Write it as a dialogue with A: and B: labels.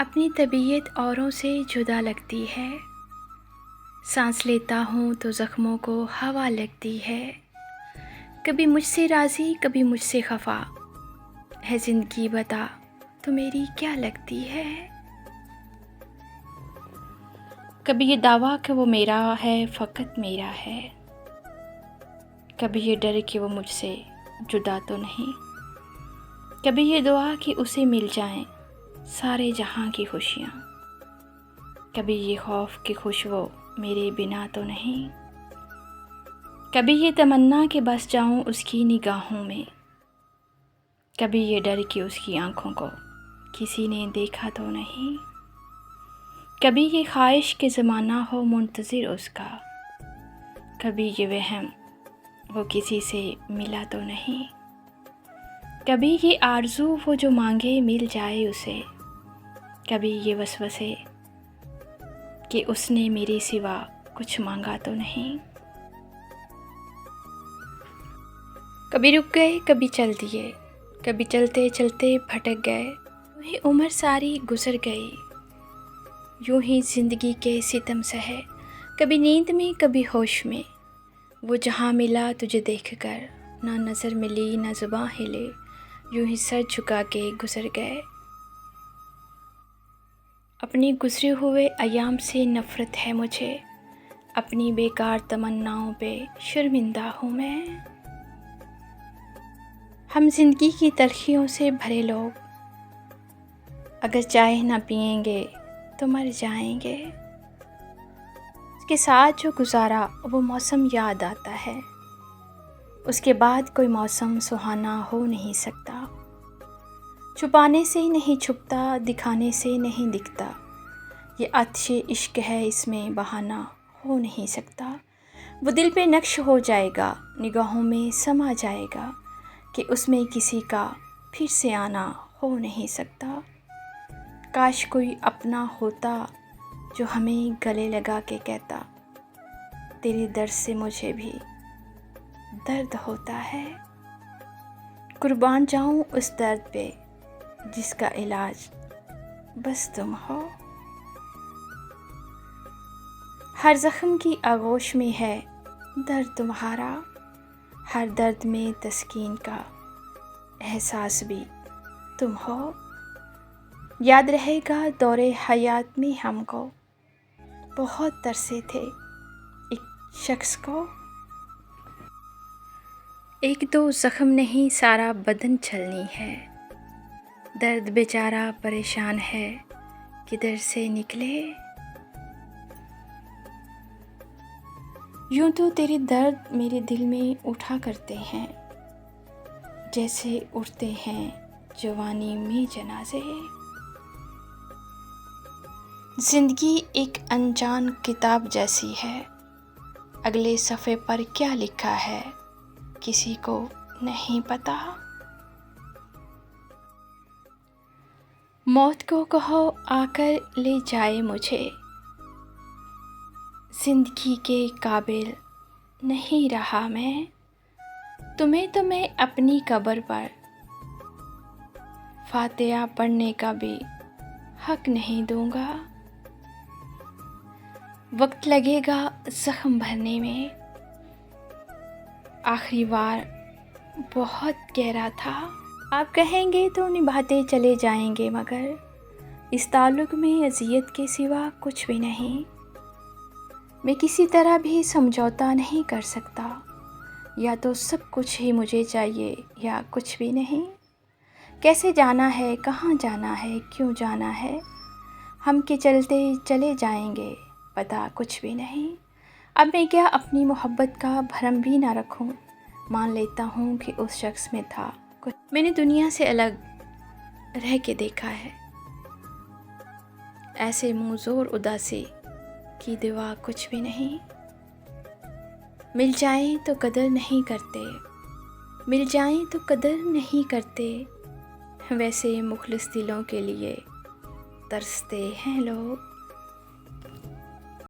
A: अपनी तबीयत औरों से जुदा लगती है। सांस लेता हूँ तो ज़ख्मों को हवा लगती है। कभी मुझसे राज़ी कभी मुझसे खफा है ज़िंदगी, बता तो मेरी क्या लगती है। कभी ये दावा कि वो मेरा है, फ़कत मेरा है। कभी ये डर कि वो मुझसे जुदा तो नहीं। कभी ये दुआ कि उसे मिल जाएं सारे जहां की खुशियाँ। कभी ये खौफ कि खुश वो मेरे बिना तो नहीं। कभी ये तमन्ना कि बस जाऊं उसकी निगाहों में। कभी ये डर कि उसकी आंखों को किसी ने देखा तो नहीं। कभी ये ख्वाहिश कि ज़माना हो मुंतज़िर उसका। कभी ये वहम वो किसी से मिला तो नहीं। कभी ये आरज़ू वो जो मांगे मिल जाए उसे। कभी ये वसवसे कि उसने मेरे सिवा कुछ मांगा तो नहीं। कभी रुक गए कभी चल दिए, कभी चलते चलते भटक गए। यूं ही उम्र सारी गुजर गई, यूं ही ज़िंदगी के सितम सहे। कभी नींद में कभी होश में, वो जहाँ मिला तुझे देखकर। ना नज़र मिली ना ज़ुबान हिले, यूं ही सर झुका के गुजर गए। अपनी गुजरे हुए अयाम से नफ़रत है मुझे, अपनी बेकार तमन्नाओं पे शर्मिंदा हूँ मैं। हम जिंदगी की तलखियों से भरे लोग, अगर चाय ना पिएंगे तो मर जाएंगे। उसके साथ जो गुजारा वो मौसम याद आता है, उसके बाद कोई मौसम सुहाना हो नहीं सकता। छुपाने से नहीं छुपता, दिखाने से नहीं दिखता। ये आतिशे इश्क है, इसमें बहाना हो नहीं सकता। वो दिल पे नक्श हो जाएगा, निगाहों में समा जाएगा कि उसमें किसी का फिर से आना हो नहीं सकता। काश कोई अपना होता जो हमें गले लगा के कहता, तेरे दर्द से मुझे भी दर्द होता है। कुर्बान जाऊं उस दर्द पे जिसका इलाज बस तुम हो। हर ज़ख्म की आगोश में है दर्द तुम्हारा, हर दर्द में तस्कीन का एहसास भी तुम हो। याद रहेगा दौरे हयात में हमको बहुत तरसे थे एक शख्स को। एक दो ज़ख्म नहीं सारा बदन छलनी है, दर्द बेचारा परेशान है किधर से निकले। यूं तो तेरे दर्द मेरे दिल में उठा करते हैं, जैसे उठते हैं जवानी में जनाजे। जिंदगी एक अनजान किताब जैसी है, अगले सफ़े पर क्या लिखा है किसी को नहीं पता। मौत को कहो आकर ले जाए मुझे, जिंदगी के काबिल नहीं रहा मैं। तुम्हें तो मैं अपनी कब्र पर फातिहा पढ़ने का भी हक नहीं दूंगा। वक्त लगेगा ज़ख्म भरने में, आखिरी बार बहुत गहरा था। आप कहेंगे तो निभाते चले जाएंगे, मगर इस ताल्लुक़ में अज़ियत के सिवा कुछ भी नहीं। मैं किसी तरह भी समझौता नहीं कर सकता, या तो सब कुछ ही मुझे चाहिए या कुछ भी नहीं। कैसे जाना है, कहाँ जाना है, क्यों जाना है, हम के चलते चले जाएंगे, पता कुछ भी नहीं। अब मैं क्या अपनी मोहब्बत का भरम भी ना रखूं, मान लेता हूँ कि उस शख्स में था कुछ। मैंने दुनिया से अलग रह के देखा है, ऐसे मुँहज़ोर उदासी की दवा कुछ भी नहीं। मिल जाएं तो कदर नहीं करते, मिल जाएं तो कदर नहीं करते, वैसे मुखलिस दिलों के लिए तरसते हैं लोग।